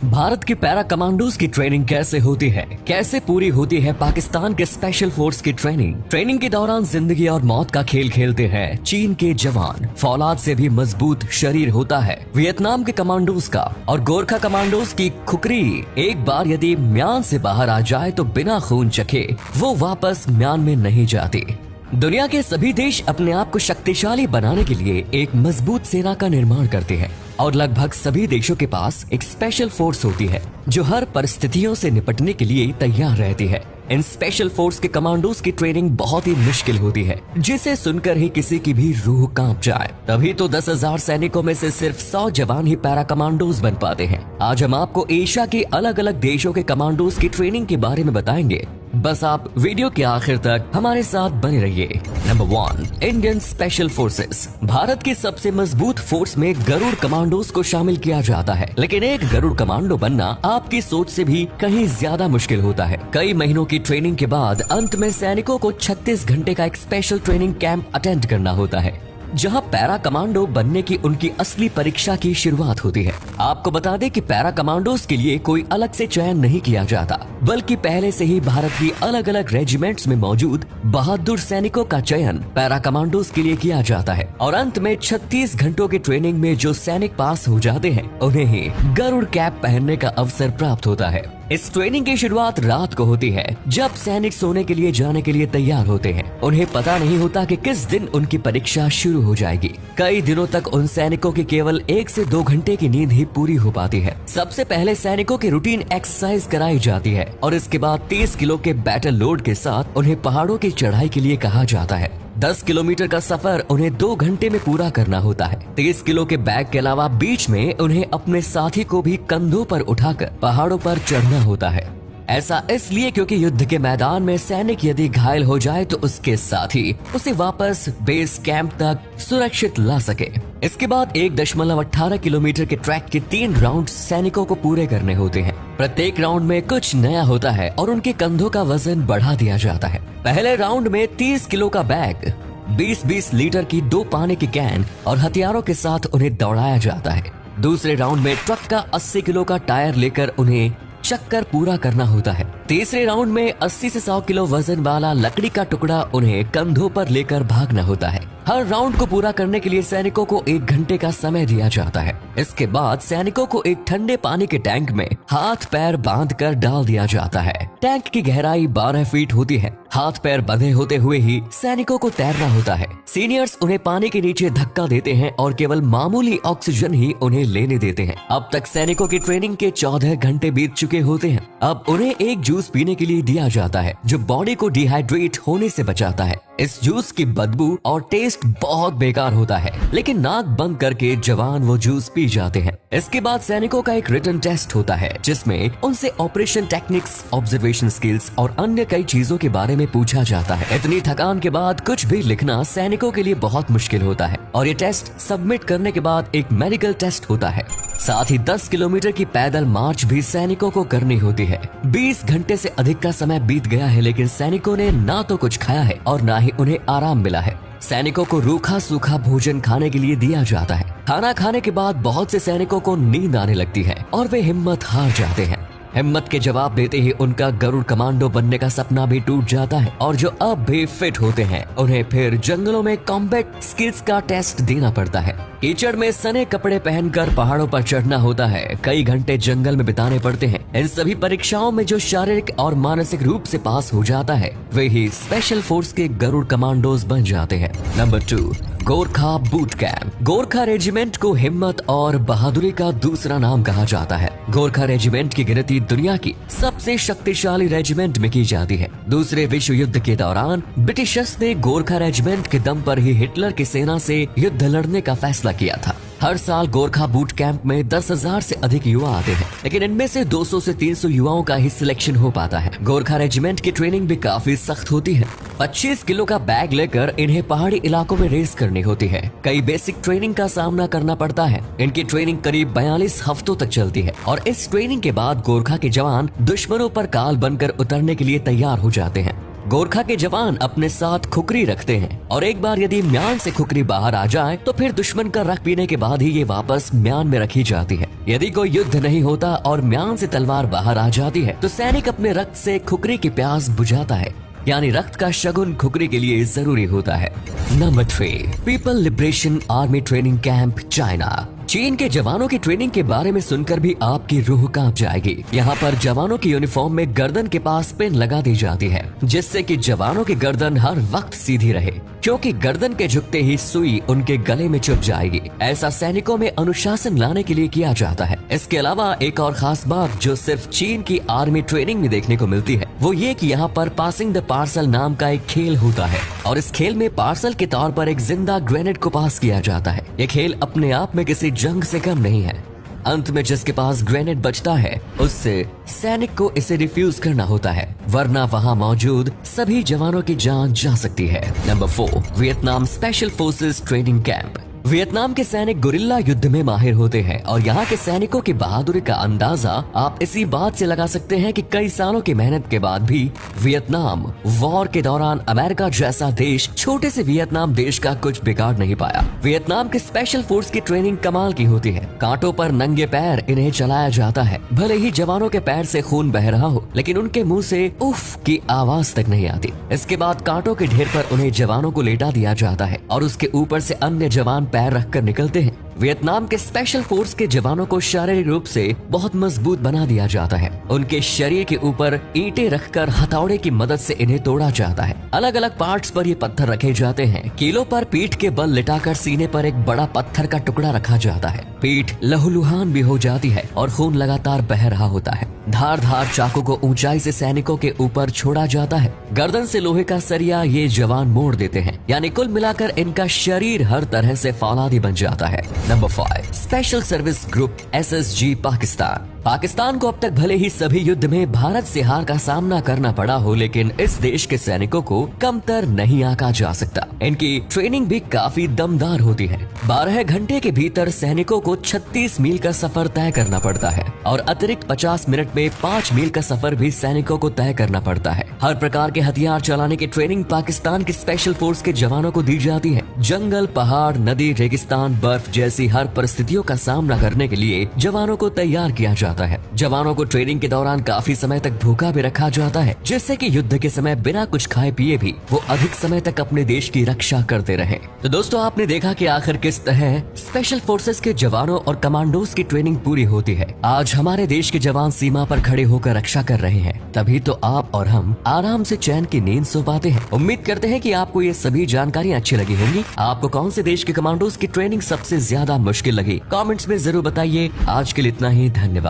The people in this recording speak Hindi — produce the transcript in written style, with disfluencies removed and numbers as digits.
भारत की पैरा कमांडोज की ट्रेनिंग कैसे होती है, कैसे पूरी होती है पाकिस्तान के स्पेशल फोर्स की ट्रेनिंग के दौरान जिंदगी और मौत का खेल खेलते हैं चीन के जवान। फौलाद से भी मजबूत शरीर होता है वियतनाम के कमांडोज का, और गोरखा कमांडोज की खुकरी एक बार यदि म्यान से बाहर आ जाए तो बिना खून चखे वो वापस म्यान में नहीं जाती। दुनिया के सभी देश अपने आप को शक्तिशाली बनाने के लिए एक मजबूत सेना का निर्माण करते हैं, और लगभग सभी देशों के पास एक स्पेशल फोर्स होती है जो हर परिस्थितियों से निपटने के लिए तैयार रहती है। इन स्पेशल फोर्स के कमांडोज की ट्रेनिंग बहुत ही मुश्किल होती है, जिसे सुनकर ही किसी की भी रूह कांप जाए। तभी तो 10,000 सैनिकों में से सिर्फ 100 जवान ही पैरा कमांडोज बन पाते हैं। आज हम आपको एशिया के अलग अलग देशों के कमांडोज की ट्रेनिंग के बारे में बताएंगे, बस आप वीडियो के आखिर तक हमारे साथ बने रहिए। Number 1, Indian special forces. Bharat की सबसे मजबूत फोर्स में गरुड़ कमांडोज को शामिल किया जाता है, लेकिन एक गरुड़ कमांडो बनना आपकी सोच से भी कहीं ज्यादा मुश्किल होता है। कई महीनों की ट्रेनिंग के बाद अंत में सैनिकों को 36 घंटे का एक स्पेशल ट्रेनिंग कैंप अटेंड करना होता है, जहां पैरा कमांडो बनने की उनकी असली परीक्षा की शुरुआत होती है। आपको बता दें कि पैरा कमांडोज के लिए कोई अलग से चयन नहीं किया जाता, बल्कि पहले से ही भारत की अलग अलग रेजिमेंट्स में मौजूद बहादुर सैनिकों का चयन पैरा कमांडोज के लिए किया जाता है, और अंत में 36 घंटों की ट्रेनिंग में जो सैनिक पास हो जाते हैं उन्हें ही गरुड़ कैप पहनने का अवसर प्राप्त होता है। इस ट्रेनिंग की शुरुआत रात को होती है, जब सैनिक सोने के लिए जाने के लिए तैयार होते हैं। उन्हें पता नहीं होता कि किस दिन उनकी परीक्षा शुरू हो जाएगी। कई दिनों तक उन सैनिकों की केवल 1 से 2 घंटे की नींद ही पूरी हो पाती है। सबसे पहले सैनिकों की रूटीन एक्सरसाइज कराई जाती है, और इसके बाद 30 किलो के बैटल लोड के साथ उन्हें पहाड़ों की चढ़ाई के लिए कहा जाता है। 10 किलोमीटर का सफर उन्हें 2 घंटे में पूरा करना होता है। 30 किलो के बैग के अलावा बीच में उन्हें अपने साथी को भी कंधों पर उठाकर पहाड़ों पर चढ़ना होता है। ऐसा इसलिए क्योंकि युद्ध के मैदान में सैनिक यदि घायल हो जाए तो उसके साथी उसे वापस बेस कैंप तक सुरक्षित ला सके। इसके बाद 1.18 किलोमीटर के ट्रैक के 3 राउंड सैनिकों को पूरे करने होते हैं। प्रत्येक राउंड में कुछ नया होता है और उनके कंधों का वजन बढ़ा दिया जाता है। पहले राउंड में 30 किलो का बैग, 20-20 लीटर की 2 पानी की कैन और हथियारों के साथ उन्हें दौड़ाया जाता है। दूसरे राउंड में ट्रक का 80 किलो का टायर लेकर उन्हें चक्कर पूरा करना होता है। तीसरे राउंड में 80 से 100 किलो वजन वाला लकड़ी का टुकड़ा उन्हें कंधों पर लेकर भागना होता है। हर राउंड को पूरा करने के लिए सैनिकों को 1 घंटे का समय दिया जाता है। इसके बाद सैनिकों को एक ठंडे पानी के टैंक में हाथ पैर बांधकर डाल दिया जाता है। टैंक की गहराई 12 फीट होती है। हाथ पैर बंधे होते हुए ही सैनिकों को तैरना होता है। सीनियर्स उन्हें पानी के नीचे धक्का देते हैं और केवल मामूली ऑक्सीजन ही उन्हें लेने देते हैं। अब तक सैनिकों की ट्रेनिंग के 14 घंटे बीत चुके होते हैं। अब उन्हें एक जूस पीने के लिए दिया जाता है, जो बॉडी को डिहाइड्रेट होने से बचाता है। इस जूस की बदबू और टेस्ट बहुत बेकार होता है, लेकिन नाक बंद करके जवान वो जूस पी जाते हैं। इसके बाद सैनिकों का एक रिटन टेस्ट होता है, जिसमें उनसे ऑपरेशन टेक्निक्स, ऑब्जर्वेशन स्किल्स और अन्य कई चीजों के बारे में पूछा जाता है। इतनी थकान के बाद कुछ भी लिखना सैनिकों के लिए बहुत मुश्किल होता है, और ये टेस्ट सबमिट करने के बाद एक मेडिकल टेस्ट होता है। साथ ही 10 किलोमीटर की पैदल मार्च भी सैनिकों को करनी होती है। 20 घंटे से अधिक का समय बीत गया है, लेकिन सैनिकों ने ना तो कुछ खाया है और ना ही उन्हें आराम मिला है। सैनिकों को रूखा सूखा भोजन खाने के लिए दिया जाता है। खाना खाने के बाद बहुत से सैनिकों को नींद आने लगती है और वे हिम्मत हार जाते हैं। हिम्मत के जवाब देते ही उनका गरुड़ कमांडो बनने का सपना भी टूट जाता है, और जो अब भी फिट होते हैं उन्हें फिर जंगलों में कॉम्बैट स्किल्स का टेस्ट देना पड़ता है। कीचड़ में सने कपड़े पहनकर पहाड़ों पर चढ़ना होता है। कई घंटे जंगल में बिताने पड़ते हैं। इन सभी परीक्षाओं में जो शारीरिक और मानसिक रूप से पास हो जाता है वे ही स्पेशल फोर्स के गरुड़ कमांडोज बन जाते हैं। Number 2, Gorkha boot camp. Gorkha regiment को हिम्मत और बहादुरी का दूसरा नाम कहा जाता है। गोरखा रेजिमेंट की गिनती दुनिया की सबसे शक्तिशाली रेजिमेंट में की जाती है। दूसरे विश्व युद्ध के दौरान ब्रिटिशर्स ने गोरखा रेजिमेंट के दम पर ही हिटलर की सेना से युद्ध लड़ने का फैसला किया था। हर साल गोरखा बूट कैंप में 10,000 से अधिक युवा आते हैं, लेकिन इनमें से 200 से 300 युवाओं का ही सिलेक्शन हो पाता है। गोरखा रेजिमेंट की ट्रेनिंग भी काफी सख्त होती है। 25 किलो का बैग लेकर इन्हें पहाड़ी इलाकों में रेस करनी होती है। कई बेसिक ट्रेनिंग का सामना करना पड़ता है। इनकी ट्रेनिंग करीब 42 हफ्तों तक चलती है, और इस ट्रेनिंग के बाद गोरखा के जवान दुश्मनों पर काल बनकर उतरने के लिए तैयार हो जाते हैं। गोरखा के जवान अपने साथ खुकरी रखते हैं और एक बार यदि म्यान से खुकरी बाहर आ जाए तो फिर दुश्मन का रक्त पीने के बाद ही ये वापस म्यान में रखी जाती है। यदि कोई युद्ध नहीं होता और म्यान से तलवार बाहर आ जाती है तो सैनिक अपने रक्त से खुकरी की प्यास बुझाता है, यानी रक्त का शगुन खुकरी के लिए जरूरी होता है। Number 3, people liberation army training camp, China. चीन के जवानों की ट्रेनिंग के बारे में सुनकर भी आपकी रूह कांप जाएगी। यहाँ पर जवानों की यूनिफॉर्म में गर्दन के पास पिन लगा दी जाती है, जिससे कि जवानों की गर्दन हर वक्त सीधी रहे, क्योंकि गर्दन के झुकते ही सुई उनके गले में चुभ जाएगी। ऐसा सैनिकों में अनुशासन लाने के लिए किया जाता है। इसके अलावा एक और खास बात जो सिर्फ चीन की आर्मी ट्रेनिंग में देखने को मिलती है वो ये कि यहाँ पर पासिंग द पार्सल नाम का एक खेल होता है और इस खेल में पार्सल के तौर पर एक जिंदा ग्रेनेड को पास किया जाता है। ये खेल अपने आप में किसी जंग से कम नहीं है। अंत में जिसके पास ग्रेनेड बचता है उससे सैनिक को इसे रिफ्यूज करना होता है, वरना वहाँ मौजूद सभी जवानों की जान जा सकती है। Number 4, Vietnam special forces training camp. Vietnam के सैनिक गुरिल्ला युद्ध में माहिर होते हैं और यहाँ के सैनिकों की बहादुरी का अंदाजा आप इसी बात से लगा सकते हैं कि कई सालों की मेहनत के बाद भी वियतनाम वॉर के दौरान अमेरिका जैसा देश छोटे से वियतनाम देश का कुछ बिगाड़ नहीं पाया। वियतनाम के स्पेशल फोर्स की ट्रेनिंग कमाल की होती है। कांटों पर नंगे पैर इन्हें चलाया जाता है। भले ही जवानों के पैर से खून बह रहा हो, लेकिन उनके मुंह से उफ की आवाज तक नहीं आती। इसके बाद कांटों के ढेर पर उन्हें जवानों को लेटा दिया जाता है और उसके ऊपर से अन्य जवान पैर रखकर निकलते हैं। वियतनाम के स्पेशल फोर्स के जवानों को शारीरिक रूप से बहुत मजबूत बना दिया जाता है। उनके शरीर के ऊपर ईंटें रखकर हथौड़े की मदद से इन्हें तोड़ा जाता है। अलग अलग पार्ट्स पर ये पत्थर रखे जाते हैं। कीलों पर पीठ के बल लिटाकर सीने पर एक बड़ा पत्थर का टुकड़ा रखा जाता है। पीठ लहूलुहान भी हो जाती है और खून लगातार बह रहा होता है। धार चाकू को ऊंचाई से सैनिकों के ऊपर छोड़ा जाता है। गर्दन से लोहे का सरिया ये जवान मोड़ देते हैं, यानी कुल मिलाकर इनका शरीर हर तरह से फौलादी बन जाता है। Number 5, special service group SSG, Pakistan. Pakistan को अब तक भले ही सभी युद्ध में भारत से हार का सामना करना पड़ा हो, लेकिन इस देश के सैनिकों को कमतर नहीं आंका जा सकता। इनकी ट्रेनिंग भी काफी दमदार होती है। 12 घंटे के भीतर सैनिकों को 36 मील का सफर तय करना पड़ता है और अतिरिक्त 50 मिनट में 5 मील का सफर भी सैनिकों को तय करना पड़ता है। हर प्रकार के हथियार चलाने की ट्रेनिंग पाकिस्तान की स्पेशल फोर्स के जवानों को दी जाती है। जंगल, पहाड़, नदी, रेगिस्तान, बर्फ जैसी हर परिस्थितियों का सामना करने के लिए जवानों को तैयार किया जाता है। जवानों को ट्रेनिंग के दौरान काफी समय तक भूखा भी रखा जाता है, जिससे कि युद्ध के समय बिना कुछ खाए पिए भी वो अधिक समय तक अपने देश की रक्षा करते रहे। तो दोस्तों, आपने देखा कि आखिर किस तरह स्पेशल फोर्सेस के जवानों और कमांडोज की ट्रेनिंग पूरी होती है। आज हमारे देश के जवान सीमा पर खड़े होकर रक्षा कर रहे हैं, तभी तो आप और हम आराम से चैन की नींद सो पाते हैं। उम्मीद करते हैं कि आपको ये सभी जानकारियाँ अच्छी लगी होंगी। आपको कौन से देश के कमांडोज की ट्रेनिंग सबसे ज्यादा मुश्किल लगी, कमेंट्स में जरूर बताइए। आज के लिए इतना ही, धन्यवाद।